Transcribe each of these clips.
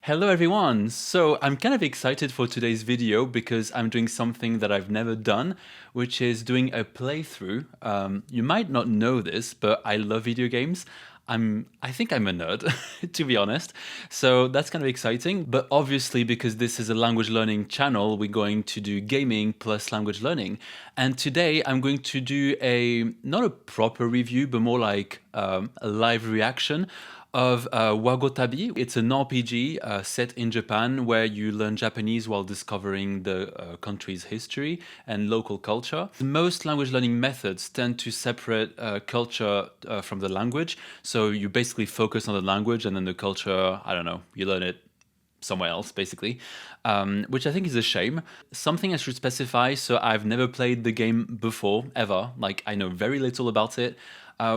Hello everyone! So I'm kind of excited for today's video because I'm doing something that I've never done, which is doing a playthrough. You might not know this, but I love video games. I think I'm a nerd, to be honest. So that's kind of exciting. But obviously, because this is a language learning channel, we're going to do gaming plus language learning. And today I'm going to do not a proper review, but more like a live reaction of Wagotabi. It's an RPG set in Japan where you learn Japanese while discovering the country's history and local culture. Most language learning methods tend to separate culture from the language. So you basically focus on the language and then the culture, I don't know, you learn it somewhere else, basically, which I think is a shame. Something I should specify, so I've never played the game before, ever. Like, I know very little about it.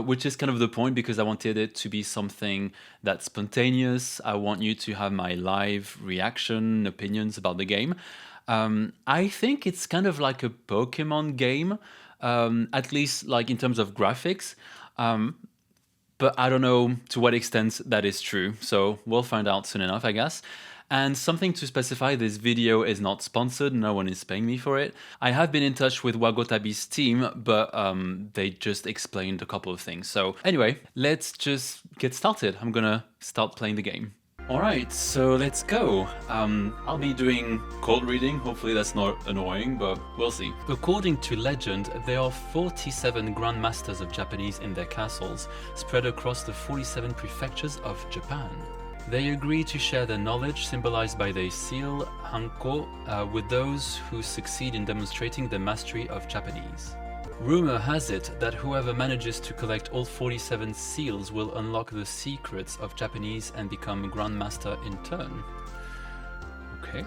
Which is kind of the point because I wanted it to be something that's spontaneous. I want you to have my live reaction, opinions about the game. I think it's kind of like a Pokemon game, at least like in terms of graphics. But I don't know to what extent that is true. So we'll find out soon enough, I guess. And something to specify, this video is not sponsored, no one is paying me for it. I have been in touch with Wagotabi's team, but they just explained a couple of things. So anyway, let's just get started. I'm gonna start playing the game. Alright, so let's go. I'll be doing cold reading, hopefully that's not annoying, but we'll see. According to legend, there are 47 grandmasters of Japanese in their castles, spread across the 47 prefectures of Japan. They agree to share their knowledge, symbolized by their seal, hanko, with those who succeed in demonstrating their mastery of Japanese. Rumor has it that whoever manages to collect all 47 seals will unlock the secrets of Japanese and become Grandmaster in turn. Okay.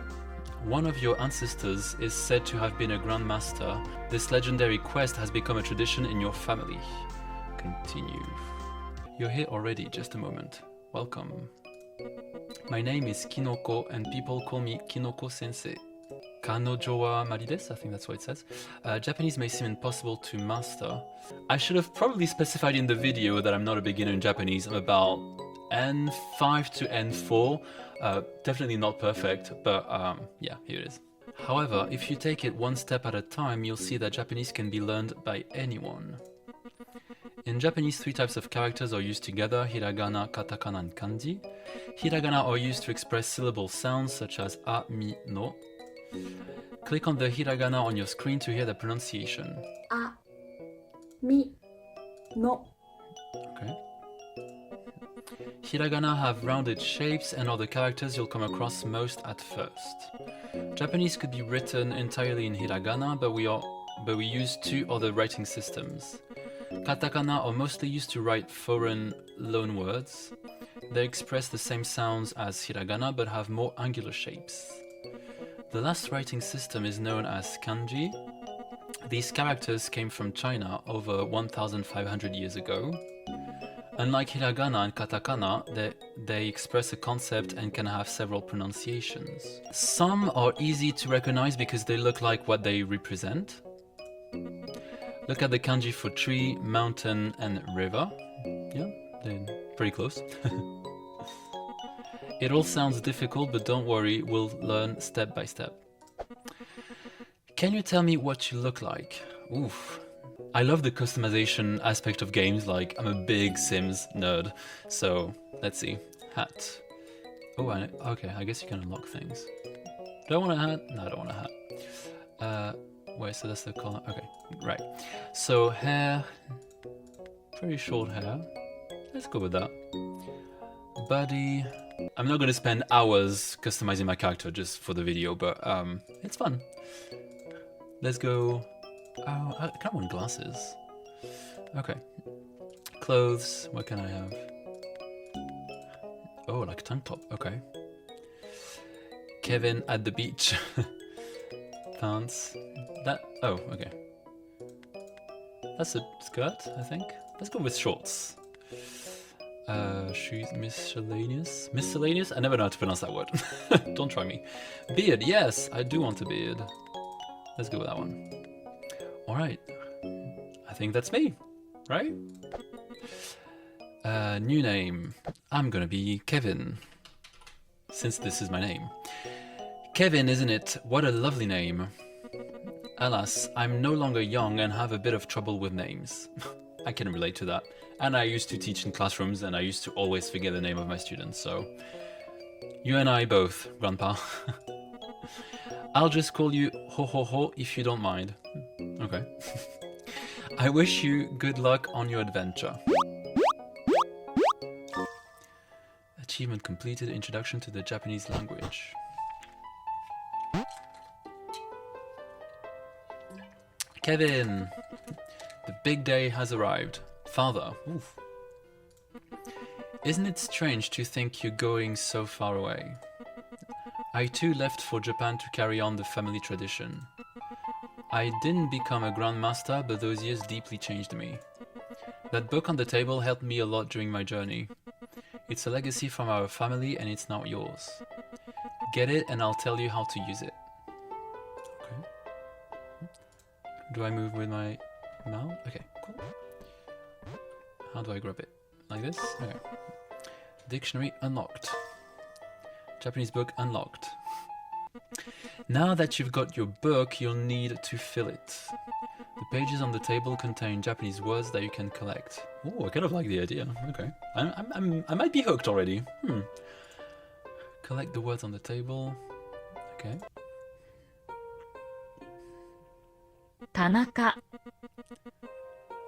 One of your ancestors is said to have been a Grandmaster. This legendary quest has become a tradition in your family. Continue. You're here already, just a moment. Welcome. My name is Kinoko and people call me Kinoko Sensei. Kanojo wa mari desu, I think that's what it says. Japanese may seem impossible to master. I should have probably specified in the video that I'm not a beginner in Japanese. I'm about N5 to N4. Definitely not perfect, but yeah, here it is. However, if you take it one step at a time, you'll see that Japanese can be learned by anyone. In Japanese, 3 types of characters are used together: hiragana, katakana, and kanji. Hiragana are used to express syllable sounds such as a, mi, no. Click on the hiragana on your screen to hear the pronunciation. A, mi, no. Okay. Hiragana have rounded shapes and are the characters you'll come across most at first. Japanese could be written entirely in hiragana, but we use 2 other writing systems. Katakana are mostly used to write foreign loanwords. They express the same sounds as hiragana but have more angular shapes. The last writing system is known as kanji. These characters came from China over 1,500 years ago. Unlike hiragana and katakana, they express a concept and can have several pronunciations. Some are easy to recognize because they look like what they represent. Look at the kanji for tree, mountain, and river. Yeah, they're pretty close. It all sounds difficult, but don't worry, we'll learn step by step. Can you tell me what you look like? Oof. I love the customization aspect of games, like I'm a big Sims nerd. So, let's see. Hat. Oh, okay, I guess you can unlock things. Do I want a hat? No, I don't want a hat. Wait, so that's the color. Okay, right. So hair, pretty short hair. Let's go with that. Body. I'm not going to spend hours customizing my character just for the video, but it's fun. Let's go. Oh, I kind of want glasses. Okay. Clothes. What can I have? Oh, like a tank top. Okay. Kevin at the beach. Pants. That. Oh, okay. That's a skirt, I think. Let's go with shorts. Shoes, miscellaneous. Miscellaneous? I never know how to pronounce that word. Don't try me. Beard, yes, I do want a beard. Let's go with that one. Alright. I think that's me, right? New name. I'm gonna be Kevin. since this is my name. Kevin, isn't it? What a lovely name. Alas, I'm no longer young and have a bit of trouble with names. I can relate to that. And I used to teach in classrooms and I used to always forget the name of my students, so... You and I both, Grandpa. I'll just call you Ho Ho Ho if you don't mind. Okay. I wish you good luck on your adventure. Achievement completed. Introduction to the Japanese language. Kevin! The big day has arrived. Father. Oof. Isn't it strange to think you're going so far away? I too left for Japan to carry on the family tradition. I didn't become a grandmaster, but those years deeply changed me. That book on the table helped me a lot during my journey. It's a legacy from our family and it's now yours. Get it and I'll tell you how to use it. Okay. Do I move with my mouse? Okay, cool. How do I grab it? Like this? Okay. Dictionary unlocked. Japanese book unlocked. Now that you've got your book, you'll need to fill it. The pages on the table contain Japanese words that you can collect. Oh, I kind of like the idea. Okay. I might be hooked already. Collect the words on the table. Okay. Tanaka.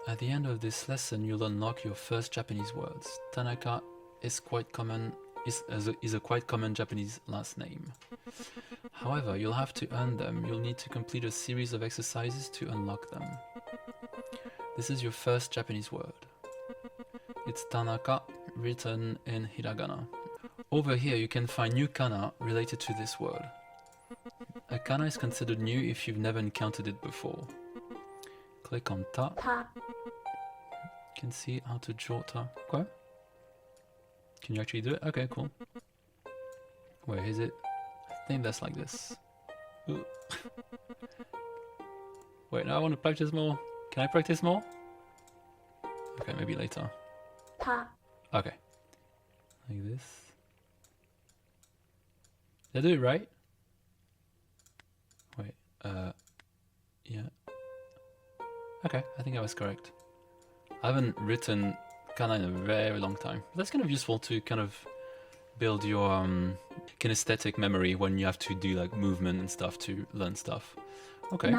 At the end of this lesson, you'll unlock your first Japanese words. Tanaka is quite common. Is a quite common Japanese last name. However, you'll have to earn them. You'll need to complete a series of exercises to unlock them. This is your first Japanese word. It's Tanaka, written in hiragana. Over here you can find new kana related to this word. A kana is considered new if you've never encountered it before. Click on ta. You can see how to draw ta. Okay. Can you actually do it? Okay, cool. Where is it? I think that's like this. Ooh. Wait, now I want to practice more. Can I practice more? Okay, maybe later. Okay. Like this. Did I do it right? Wait, yeah. Okay, I think I was correct. I haven't written kana in a very long time. That's kind of useful to kind of build your kinesthetic memory when you have to do like movement and stuff to learn stuff. Okay.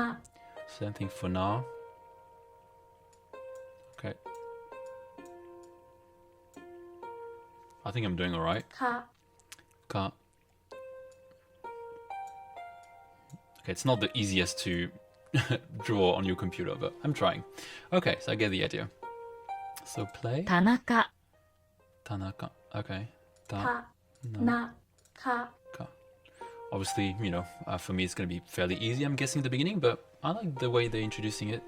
Same thing for now. Okay. I think I'm doing alright. Ka. Okay, it's not the easiest to draw on your computer, but I'm trying. Okay, so I get the idea. So play. Tanaka. Tanaka. Okay. Ka. Obviously, you know, for me it's going to be fairly easy, I'm guessing, at the beginning, but I like the way they're introducing it.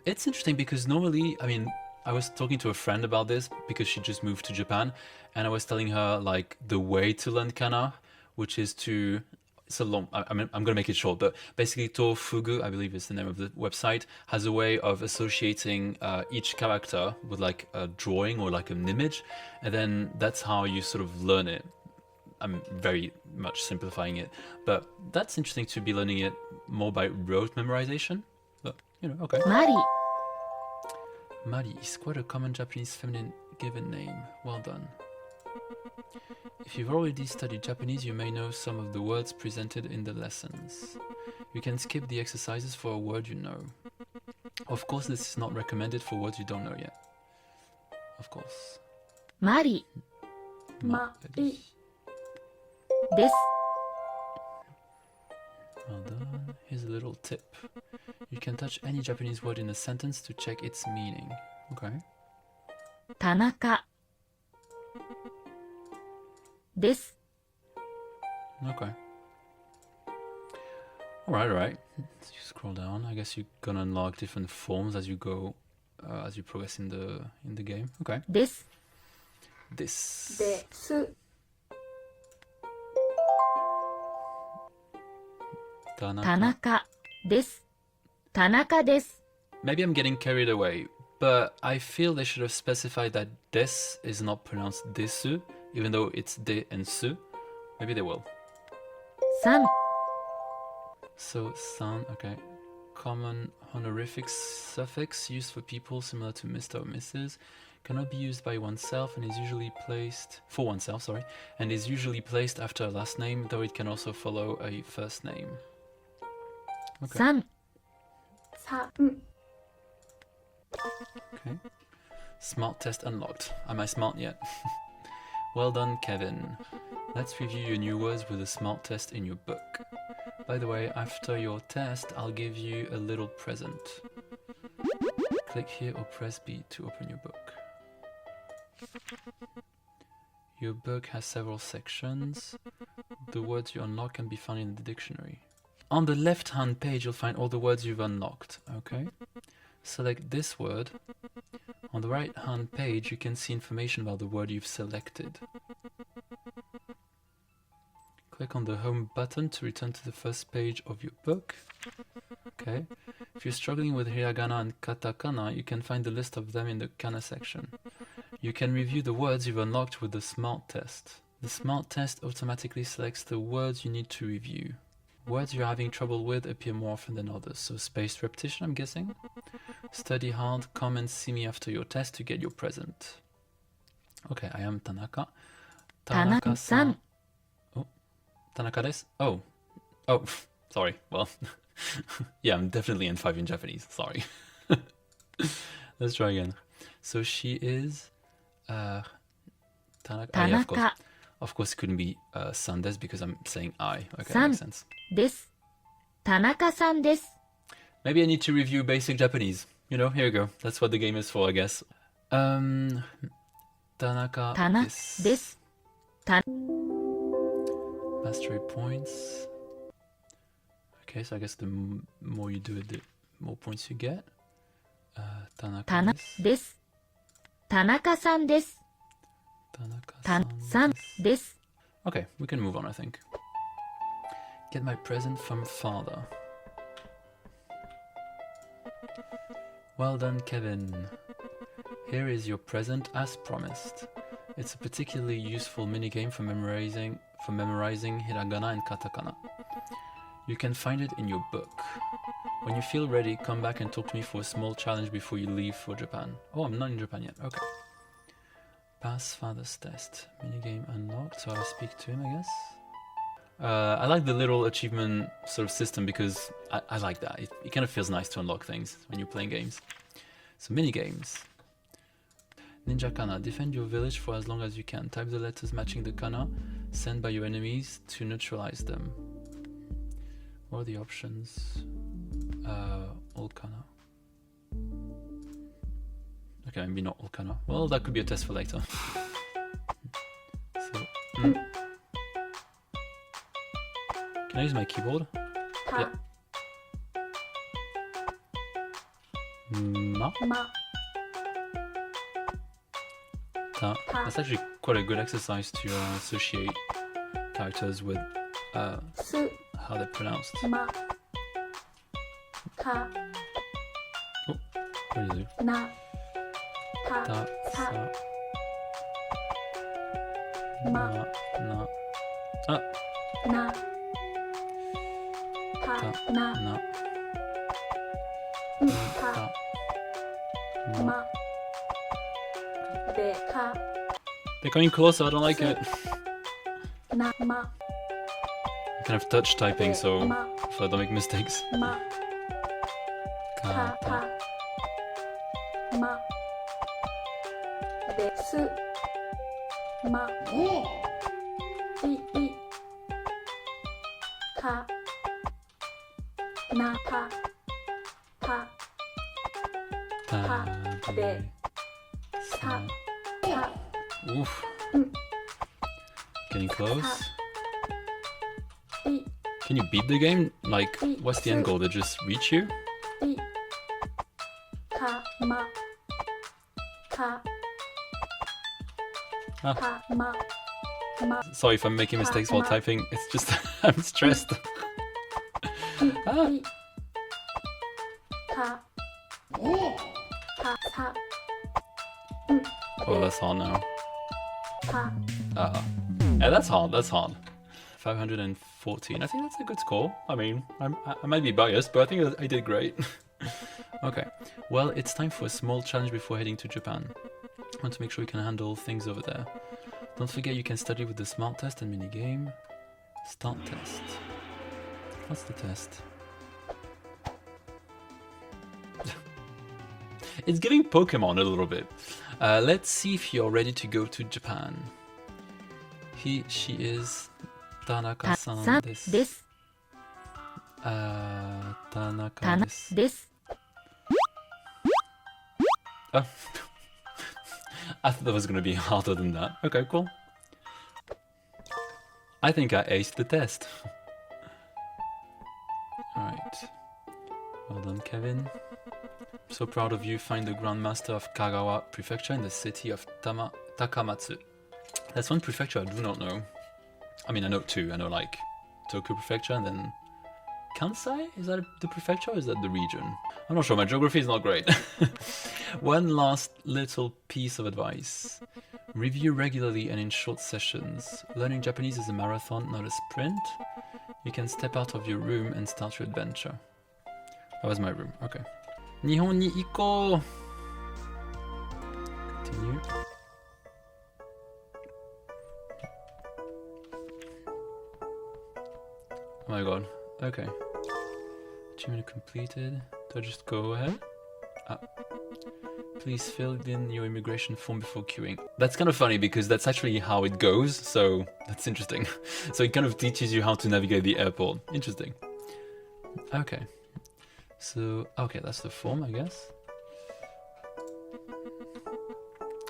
It's interesting because normally, I mean, I was talking to a friend about this because she just moved to Japan, and I was telling her, like, the way to learn kana, which is to... It's a long... I'm going to make it short, but basically Tofugu, I believe is the name of the website, has a way of associating each character with, like, a drawing or, like, an image, and then that's how you sort of learn it. I'm very much simplifying it, but that's interesting to be learning it more by rote memorization. But, you know, okay. Mari. Mari is quite a common Japanese feminine given name. Well done. If you've already studied Japanese, you may know some of the words presented in the lessons. You can skip the exercises for a word you know. Of course, this is not recommended for words you don't know yet. Of course. Mari. Mari. Desu. Well done. Here's a little tip. You can touch any Japanese word in a sentence to check its meaning. Okay. Tanaka. Desu. Okay. Alright. So you scroll down. I guess you're gonna unlock different forms as you go, as you progress in the game. Okay. Desu. Desu. Tanaka. Desu. Tanaka desu. Maybe I'm getting carried away, but I feel they should have specified that des is not pronounced desu, even though it's de and su. Maybe they will. さん So, san, okay. Common honorific suffix used for people similar to Mr. or Mrs. Cannot be used by oneself and is usually placed for oneself, sorry, and is usually placed after a last name, though it can also follow a first name. Okay. さん Okay. Smart test unlocked. Am I smart yet? Well done, Kevin. Let's review your new words with a smart test in your book. By the way, after your test, I'll give you a little present. Click here or press B to open your book. Your book has several sections. The words you unlock can be found in the dictionary. On the left-hand page, you'll find all the words you've unlocked, okay? Select this word. On the right-hand page, you can see information about the word you've selected. Click on the home button to return to the first page of your book. Okay. If you're struggling with hiragana and katakana, you can find the list of them in the kana section. You can review the words you've unlocked with the smart test. The smart test automatically selects the words you need to review. Words you're having trouble with appear more often than others, so spaced repetition, I'm guessing. Study hard, come and see me after your test to get your present. Okay, I am Tanaka. Tanaka-san. Oh, Tanaka desu? Oh, sorry, well, yeah, I'm definitely N5 in Japanese, sorry. Let's try again. So she is, Tanaka. Yeah, of course. Of course, it couldn't be san desu because I'm saying I. Okay, that makes sense. です。田中さんです。 Maybe I need to review basic Japanese. You know, here you go. That's what the game is for, I guess. Tanaka 田中 is です。た mastery points. Okay, so I guess the more you do it, the more points you get. 田 Tanaka 中 です。です。田中さんです。田 Tanaka-san さん desu. です。 Okay, we can move on, I think. Get my present from father. Well done, Kevin. Here is your present as promised. It's a particularly useful minigame for memorizing hiragana and katakana. You can find it in your book. When you feel ready, come back and talk to me for a small challenge before you leave for Japan. Oh, I'm not in Japan yet. Okay. Pass father's test. Minigame unlocked, so I'll speak to him, I guess. I like the little achievement sort of system because I like that. It kind of feels nice to unlock things when you're playing games. So minigames. Ninja Kana. Defend your village for as long as you can. Type the letters matching the kana sent by your enemies to neutralize them. What are the options? All kana. Okay, maybe not all kana. Well, that could be a test for later. So, Can I use my keyboard? Yeah. Ma. Ta. That's actually quite a good exercise to associate characters with how they're pronounced. Oh, what do you do? Ta, sa. Ma, na. Ah. Ta, na. Ta. Ma. They're coming closer, I don't like it. I'm kind of touch typing, so I don't make mistakes. Ka, ta. Oof. Getting close. Can you beat the game? Like, what's the end goal? To just reach you? Ah. Sorry if I'm making mistakes while typing. It's just I'm stressed. Ah. Oh, that's hard now. Yeah, that's hard. That's hard. 514. I think that's a good score. I mean, I might be biased, but I think I did great. Okay, well, it's time for a small challenge before heading to Japan. I want to make sure you can handle things over there. Don't forget you can study with the smart test and minigame. Start test. What's the test? It's giving Pokemon a little bit. Let's see if you're ready to go to Japan. She is Tanaka-san desu. Tanaka desu. Oh. I thought that was going to be harder than that. Okay, cool. I think I aced the test. Alright. Well done, Kevin. I'm so proud of you. Find the Grandmaster of Kagawa Prefecture in the city of Takamatsu. That's one prefecture I do not know. I mean, I know two. I know, like, Tokyo Prefecture and then Kansai? Is that the prefecture or is that the region? I'm not sure, my geography is not great. One last little piece of advice. Review regularly and in short sessions. Learning Japanese is a marathon, not a sprint. You can step out of your room and start your adventure. That was my room, okay. Nihon ni ikko! Continue. Oh my god, okay. Achievement completed. Do I just go ahead? Please fill in your immigration form before queuing. That's kind of funny because that's actually how it goes, so that's interesting. So it kind of teaches you how to navigate the airport. Interesting. Okay. So, okay, that's the form, I guess.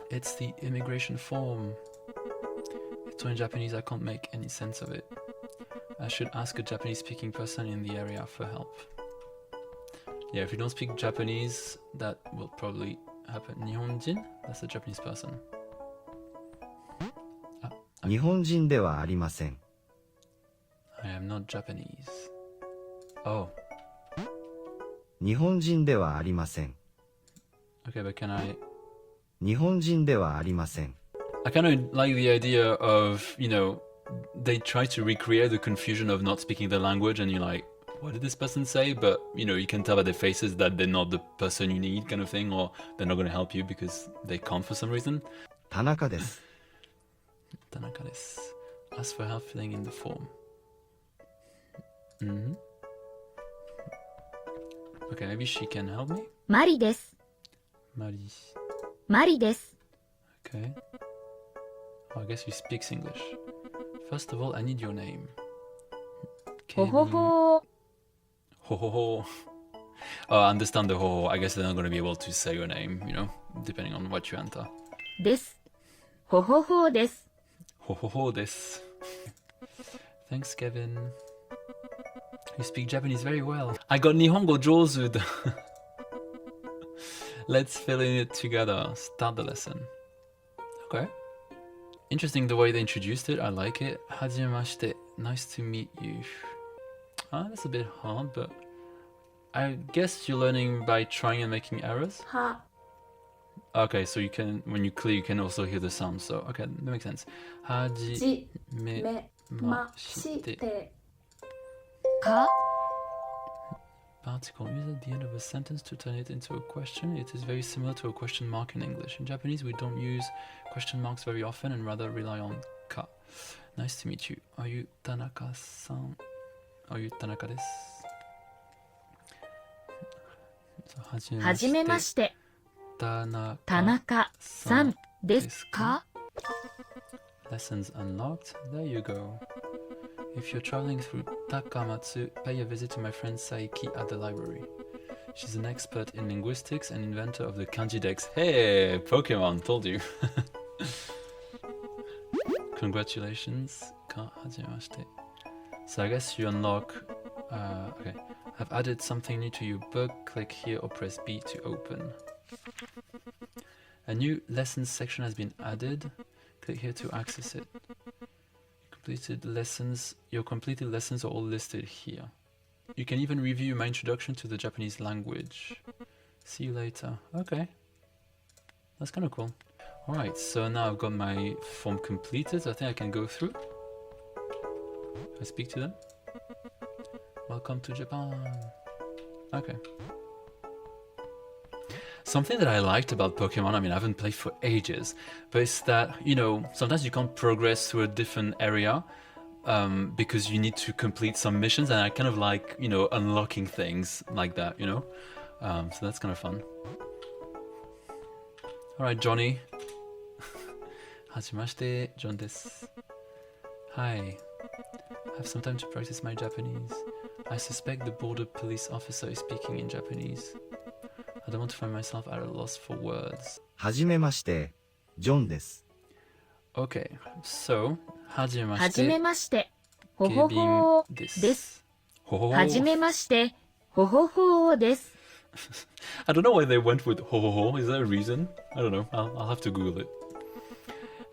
It's the immigration form. It's all in Japanese, I can't make any sense of it. I should ask a Japanese-speaking person in the area for help. Yeah, if you don't speak Japanese, that will probably happen. Nihonjin? That's a Japanese person. Nihonjin de wa arimasen. I am not Japanese. Oh. Nihonjin de wa arimasen. Okay, but can I... Nihonjin de wa arimasen. I kind of like the idea of, you know, they try to recreate the confusion of not speaking the language and you're like, what did this person say? But, you know, you can tell by their faces that they're not the person you need kind of thing, or they're not going to help you because they can't for some reason. Tanaka desu. Tanaka desu. Ask for help filling in the form. Mm-hmm. Okay, maybe she can help me? Mari desu. Mari. Mari desu. Okay. Oh, I guess she speaks English. First of all, I need your name. Ho ho ho. Ho ho ho. Oh, I understand the ho ho. I guess they're not going to be able to say your name, you know, depending on what you enter. Desu. Ho ho ho desu. Ho ho ho desu. Thanks, Kevin. You speak Japanese very well. I got Nihongo Jozu. Let's fill in it together. Start the lesson. Okay. Interesting the way they introduced it. I like it. Hajimemashite. Nice to meet you. That's a bit hard, but I guess you're learning by trying and making errors. Ha. Okay, so you can, when you clear, you can also hear the sound. So, okay, that makes sense. Hajimemashite. Ka. Particle used at the end of a sentence to turn it into a question. It is very similar to a question mark in English. In Japanese, we don't use question marks very often and rather rely on ka. Nice to meet you. Are you Tanaka-san? Are you Tanaka desu? So, Hajimemashite. Tanaka-san desu ka? Lessons unlocked. There you go. If you're traveling through Takamatsu, pay a visit to my friend Saiki at the library. She's an expert in linguistics and inventor of the kanji decks. Hey, Pokemon, told you. Congratulations. So I guess you unlock... okay. I've added something new to your book. Click here or press B to open. A new lessons section has been added. Click here to access it. Your completed lessons are all listed here. You can even review my introduction to the Japanese language. See you later. Okay. That's kind of cool. Alright, so now I've got my form completed. I think I can go through. I speak to them? Welcome to Japan. Okay. Something that I liked about Pokemon, I mean, I haven't played for ages, but it's that, you know, sometimes you can't progress through a different area because you need to complete some missions, and I kind of like, you know, unlocking things like that, you know? So that's kind of fun. Alright, Johnny. Hajimashite, John desu. Hi. I have some time to practice my Japanese. I suspect the border police officer is speaking in Japanese. I don't want to find myself at a loss for words. はじめまして、ジョンです。Okay, so, はじめまして。はじめまして。ほほほーです。はじめまして。ほほほーです。I don't know why they went with ho ho ho. Is there a reason? I don't know. I'll have to Google it.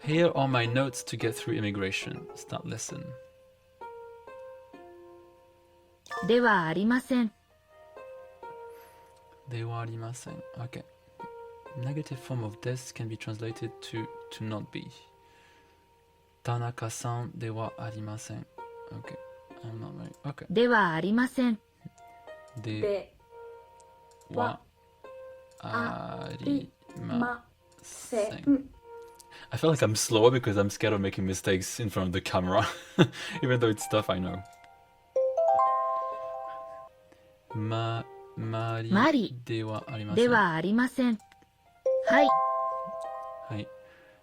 Here are my notes to get through immigration. Start lesson. ではありません。ではありません. Okay. Negative form of des can be translated to not be. Tanaka-san ではありません. Okay. I'm not right. Okay. ではありません。ではありません. I feel like I'm slower because I'm scared of making mistakes in front of the camera, even though it's stuff I know. マリではありません。ではありません。はい。はい。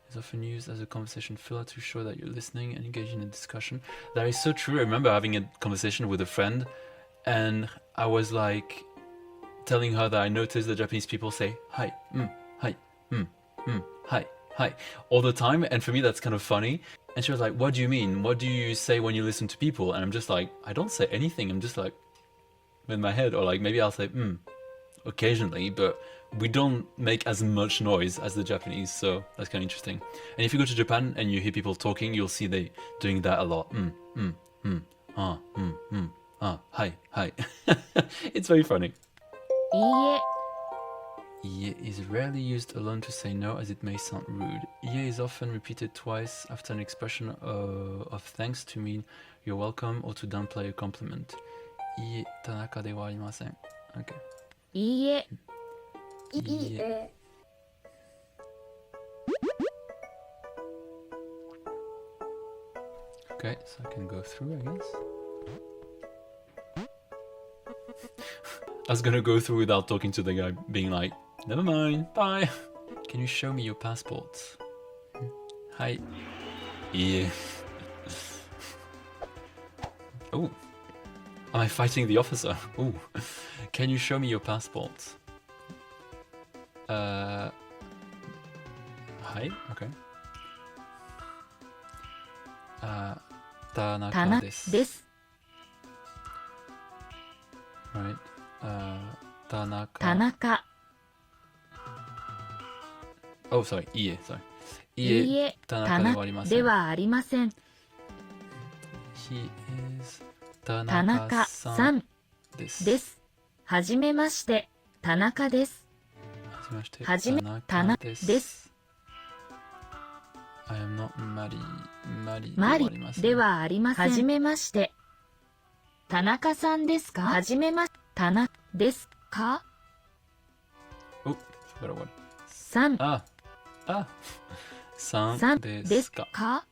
Is often used as a conversation filler to show that you're listening and engaging in a discussion. That is so true. I remember having a conversation with a friend, and I was like telling her that I noticed that Japanese people say hi, hi, hi, hi all the time, and for me that's kind of funny. And she was like, "What do you mean? What do you say when you listen to people?" And I'm just like, I don't say anything. I'm just like in my head, or like maybe I'll say occasionally, but we don't make as much noise as the Japanese, so that's kind of interesting. And if you go to Japan and you hear people talking, you'll see they doing that a lot. Hi. It's very funny. いいえ。 Ie is rarely used alone to say no, as it may sound rude. Ie is often repeated twice after an expression of thanks to mean you're welcome or to downplay a compliment. Ie Tanaka de wa arimasen. Okay. いいえ。 Ie. Okay, so I can go through, I guess. I was gonna go through without talking to the guy, being like, never mind, bye. Can you show me your passport? Hi. Yeah. Oh. Am I fighting the officer? Oh. Can you show me your passport? Hi? Okay. Tanaka です。 Right. Tanaka. 田中。 Oh, sorry. Ie. Sorry. いいえ。 Tanaka ではありません。 He is 田中さんです。はじめまして、田中です。はじめ、田中です。 I am not Mari. マリではありません。はじめまして。田中さんですか？はじめまして。田中ですか？ Oh, forgot a word. さん。さんですか?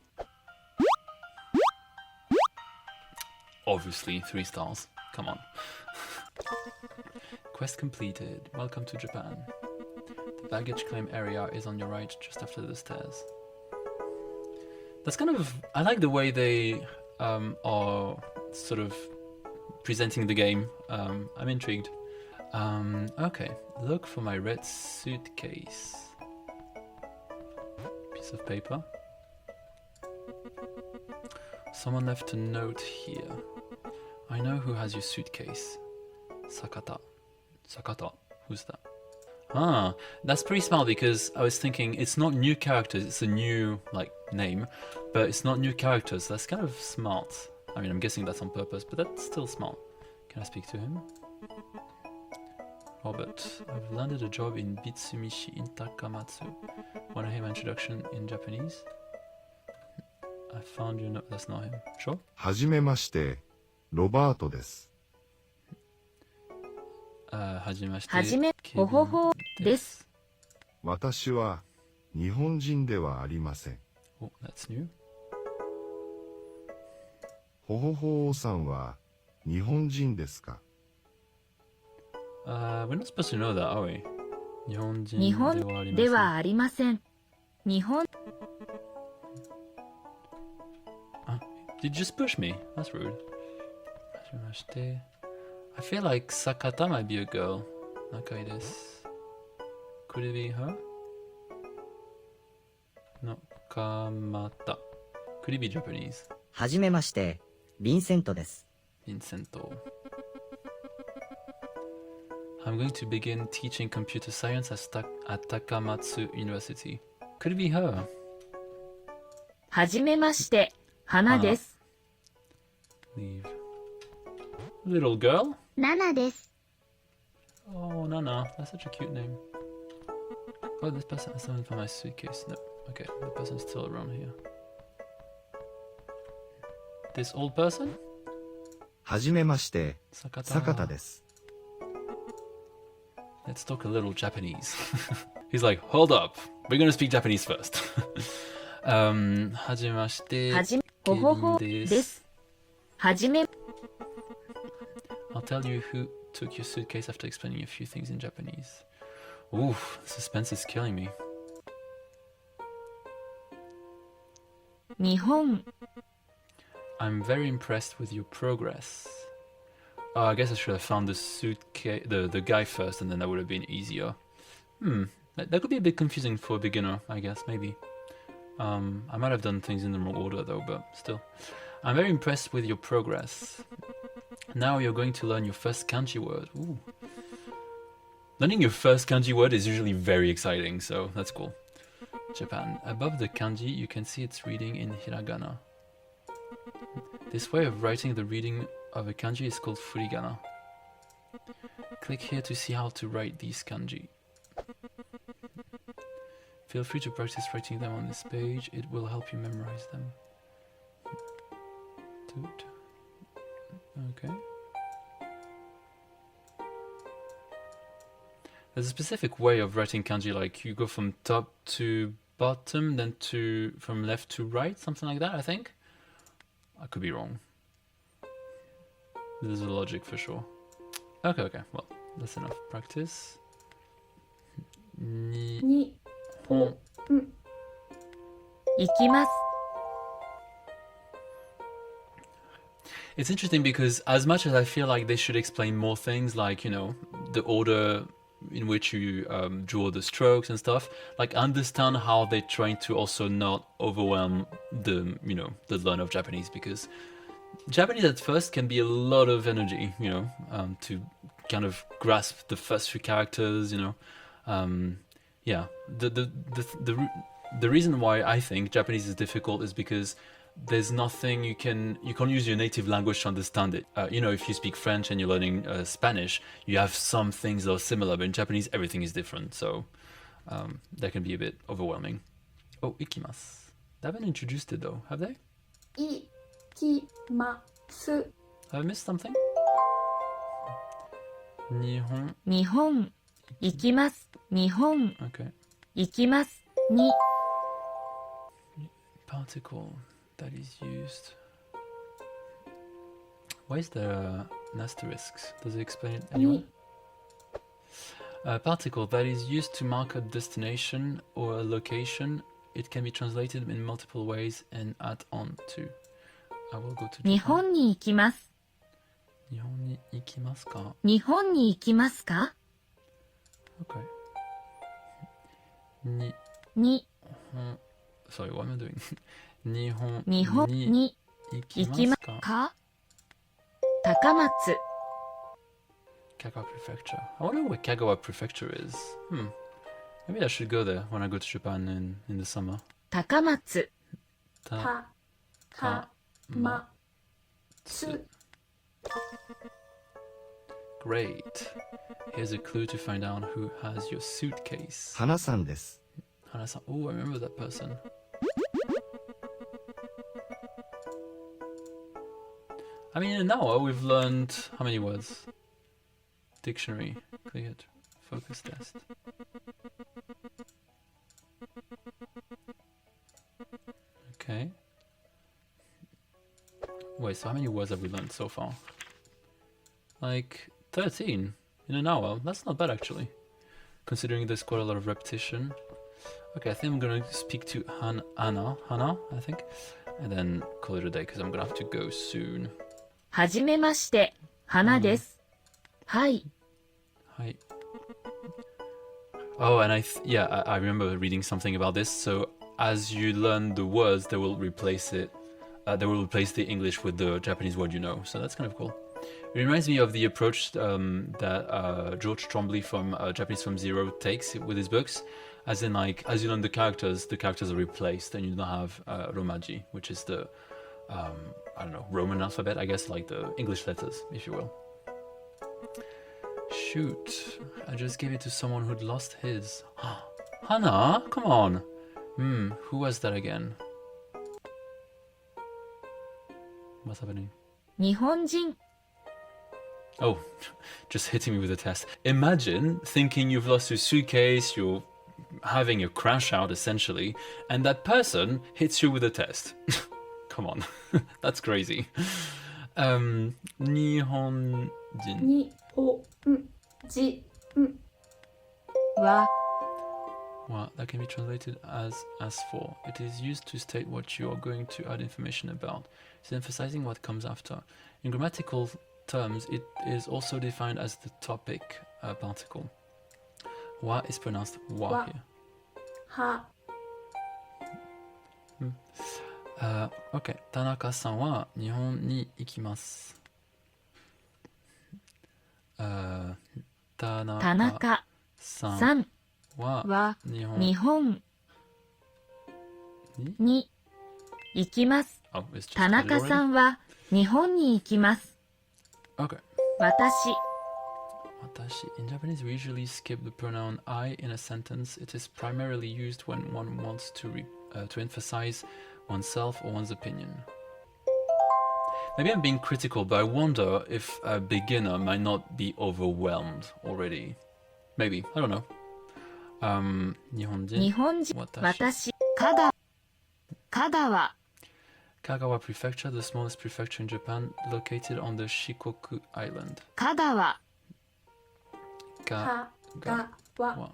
Obviously, 3 stars. Come on. Quest completed. Welcome to Japan. The baggage claim area is on your right, just after the stairs. That's kind of... I like the way they are sort of presenting the game. I'm intrigued. Okay, look for my red suitcase. Piece of paper. Someone left a note here. I know who has your suitcase. Sakata. Sakata? Who's that? Ah, that's pretty smart because I was thinking it's not new characters, it's a new, like, name, but it's not new characters. That's kind of smart. I mean, I'm guessing that's on purpose, but that's still smart. Can I speak to him? Robert, I've landed a job in Bitsumishi in Takamatsu. Want to hear my introduction in Japanese? I found your note. That's not him. Sure? はじめまして、ロバートです。はじめまして。はじめ、ほほほです。私は日本人ではありません。Oh, that's new. ほほほさんは日本人ですか？ We're not supposed to know that, are we? 日本人日本ではありません。日本 Did you just push me? That's rude. はじめまして。I feel like Sakata might be a girl. 仲いいです。Could it be her? No, Kamata. Could it be Japanese? はじめまして、ヴィンセントです。Vincento. I'm going to begin teaching computer science at Takamatsu University. Could it be her? はじめまして、花です。Leave. Little girl? ナナです。 Oh, Nana. That's such a cute name. Oh, this person has something for my suitcase. No. Okay, the person's still around here. This old person? はじめまして、 Sakata. 坂田です。Let's talk a little Japanese. He's like, hold up. We're going to speak Japanese first. はじめまして。はじめ、ほほほです。はじめ I'll tell you who took your suitcase after explaining a few things in Japanese. Ooh, suspense is killing me. 日本 I'm very impressed with your progress. Oh, I guess I should have found the suitcase, the guy first, and then that would have been easier. That could be a bit confusing for a beginner, I guess, maybe. I might have done things in the wrong order though, but still. I'm very impressed with your progress. Now you're going to learn your first kanji word. Ooh. Learning your first kanji word is usually very exciting, so that's cool. Japan. Above the kanji, you can see its reading in hiragana. This way of writing the reading of a kanji is called furigana. Click here to see how to write these kanji. Feel free to practice writing them on this page, it will help you memorize them. Okay. There's a specific way of writing kanji, like you go from top to bottom, then from left to right, something like that, I think. I could be wrong. There's a logic for sure. Okay, well, that's enough practice. Ni hon. 行きます。 It's interesting because as much as I feel like they should explain more things, like, you know, the order in which you draw the strokes and stuff, like I understand how they're trying to also not overwhelm the, you know, the learner of Japanese, because Japanese at first can be a lot of energy, you know, to kind of grasp the first few characters, you know. Yeah, the reason why I think Japanese is difficult is because there's nothing you can't use your native language to understand it. You know, if you speak French and you're learning Spanish, you have some things that are similar, but in Japanese everything is different, so that can be a bit overwhelming. Oh, ikimasu. They haven't introduced it though, have they? Ikimasu. Have I missed something? Nihon. 日本行きます。日本 Okay. 行きます。に Particle that is used. Why is there an asterisk? Does it explain it anyway? A particle that is used to mark a destination or a location. It can be translated in multiple ways and add on to. I will go to Japan. 日本に行きます。日本に行きますか? 日本に行きますか Okay. に Sorry, what am I doing? 日本に行行きまきますか? か高松 Kagawa Prefecture. I wonder where Kagawa Prefecture is. Maybe I should go there when I go to Japan in the summer. 高松 Takamatsu. Great. Here's a clue to find out who has your suitcase. 花さんです。 Hana-san. Oh, I remember that person. I mean, in an hour we've learned how many words? Dictionary, cleared, focus test. Okay. Wait, so how many words have we learned so far? Like 13 in an hour. That's not bad actually, considering there's quite a lot of repetition. Okay, I think I'm gonna speak to Hannah, I think, and then call it a day because I'm gonna have to go soon. はじめまして、花です。はい。Hi. Oh, and yeah, I remember reading something about this. So as you learn the words, they will replace it. They will replace the English with the Japanese word you know. So that's kind of cool. It reminds me of the approach that George Trombley from Japanese from Zero takes with his books. As in, like, as you learn the characters are replaced, and you don't have Romaji, which is the, I don't know, Roman alphabet, I guess, like the English letters, if you will. Shoot, I just gave it to someone who'd lost his. Hannah, come on. Who was that again? What's happening? 日本人。 Oh, just hitting me with a test. Imagine thinking you've lost your suitcase, you're having a crash out essentially, and that person hits you with a test. Come on, that's crazy. 日本人は Well, that can be translated as for. It is used to state what you are going to add information about. It's emphasizing what comes after. In grammatical terms, it is also defined as the topic particle. Wa is pronounced wa here. Ha. Okay, Tanaka-san wa Nihon ni ikimasu. Tanaka-san は日本に行きます。 Oh, it's just 田中さんは日本に行きます。 Okay. 私 In Japanese, we usually skip the pronoun I in a sentence. It is primarily used when one wants to emphasize oneself or one's opinion. Maybe I'm being critical, but I wonder if a beginner might not be overwhelmed already. Maybe, I don't know. 日本人私香川 Kagawa Prefecture, the smallest prefecture in Japan, located on the Shikoku Island. 香川 Wow.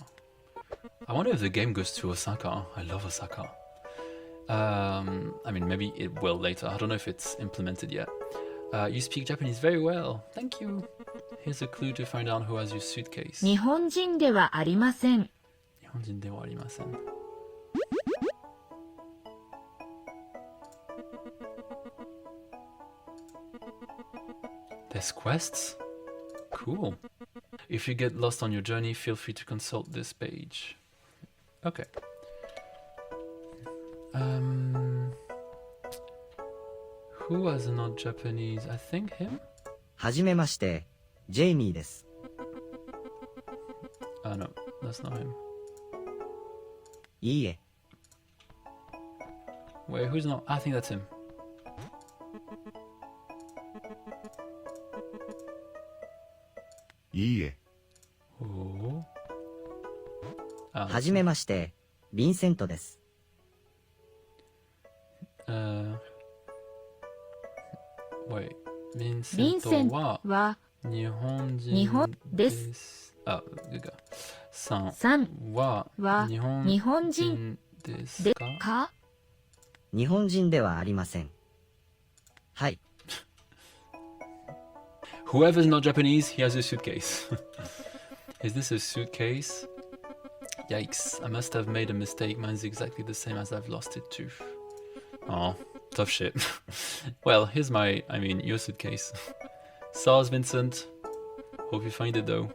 I wonder if the game goes to Osaka. I love Osaka. I mean, maybe it will later. I don't know if it's implemented yet. You speak Japanese very well. Thank you. Here's a clue to find out who has your suitcase. 日本人ではありません。日本人ではありません。There's quests? Cool. If you get lost on your journey, feel free to consult this page. Okay. Who was not Japanese? I think him? はじめまして、ジェイミーです。No, that's not him. いいえ。Wait, who's not? I think that's him. いいえ。Oh. はじめまして、ヴィンセントです。Wait, ヴィンセントは日本人です。あ、さんは日本人ですか？日本人ではありません。はい。Whoever's not Japanese, he has a suitcase. Is this a suitcase? Yikes, I must have made a mistake. Mine's exactly the same as I've lost it too. Oh, tough shit. Well, here's your suitcase. SARS, Vincent. Hope you find it though.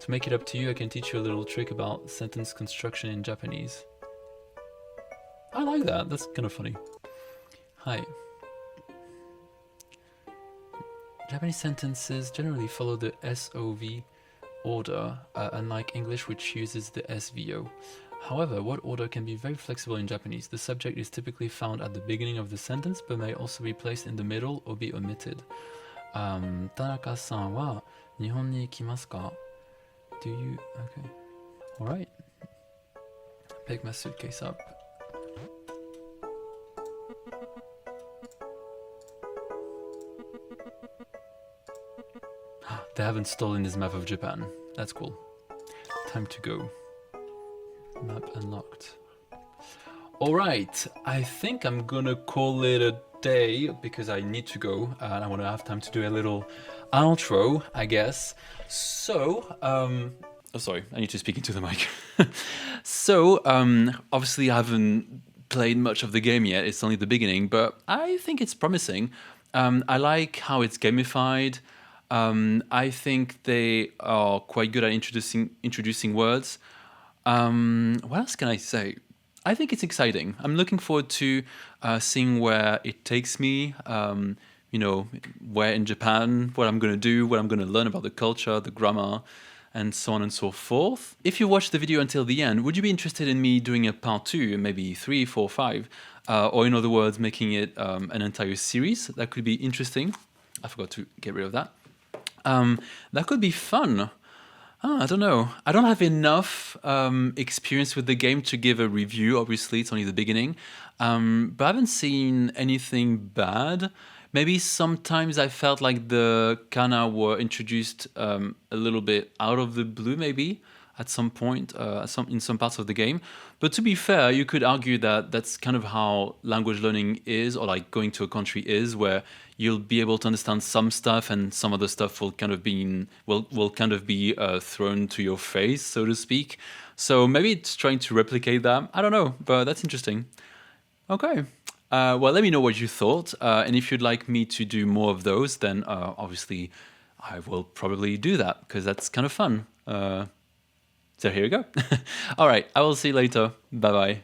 To make it up to you, I can teach you a little trick about sentence construction in Japanese. I like that, that's kind of funny. Hi. Japanese sentences generally follow the SOV order, unlike English, which uses the SVO. However, word order can be very flexible in Japanese. The subject is typically found at the beginning of the sentence, but may also be placed in the middle or be omitted. Tanaka-san wa Nihon ni ikimasu ka? Do you? Okay. All right. Pick my suitcase up. They haven't stolen his map of Japan. That's cool. Time to go. Map unlocked. Alright, I think I'm gonna call it a day because I need to go and I want to have time to do a little outro, I guess. So, oh sorry, I need to speak into the mic. So, obviously I haven't played much of the game yet, it's only the beginning, but I think it's promising. I like how it's gamified. I think they are quite good at introducing words. What else can I say? I think it's exciting. I'm looking forward to seeing where it takes me. You know, where in Japan, what I'm going to do, what I'm going to learn about the culture, the grammar, and so on and so forth. If you watched the video until the end, would you be interested in me doing a part 2, maybe 3, 4, 5? Or in other words, making it an entire series? That could be interesting. I forgot to get rid of that. That could be fun. I don't know. I don't have enough experience with the game to give a review. Obviously, it's only the beginning. But I haven't seen anything bad. Maybe sometimes I felt like the kana were introduced a little bit out of the blue, maybe, at some point, in some parts of the game. But to be fair, you could argue that that's kind of how language learning is, or like going to a country is, where you'll be able to understand some stuff and some other stuff will kind of be thrown to your face, so to speak. So maybe it's trying to replicate that. I don't know, but that's interesting. Okay. Well, let me know what you thought. And if you'd like me to do more of those, then obviously I will probably do that because that's kind of fun. So here we go. All right. I will see you later. Bye-bye.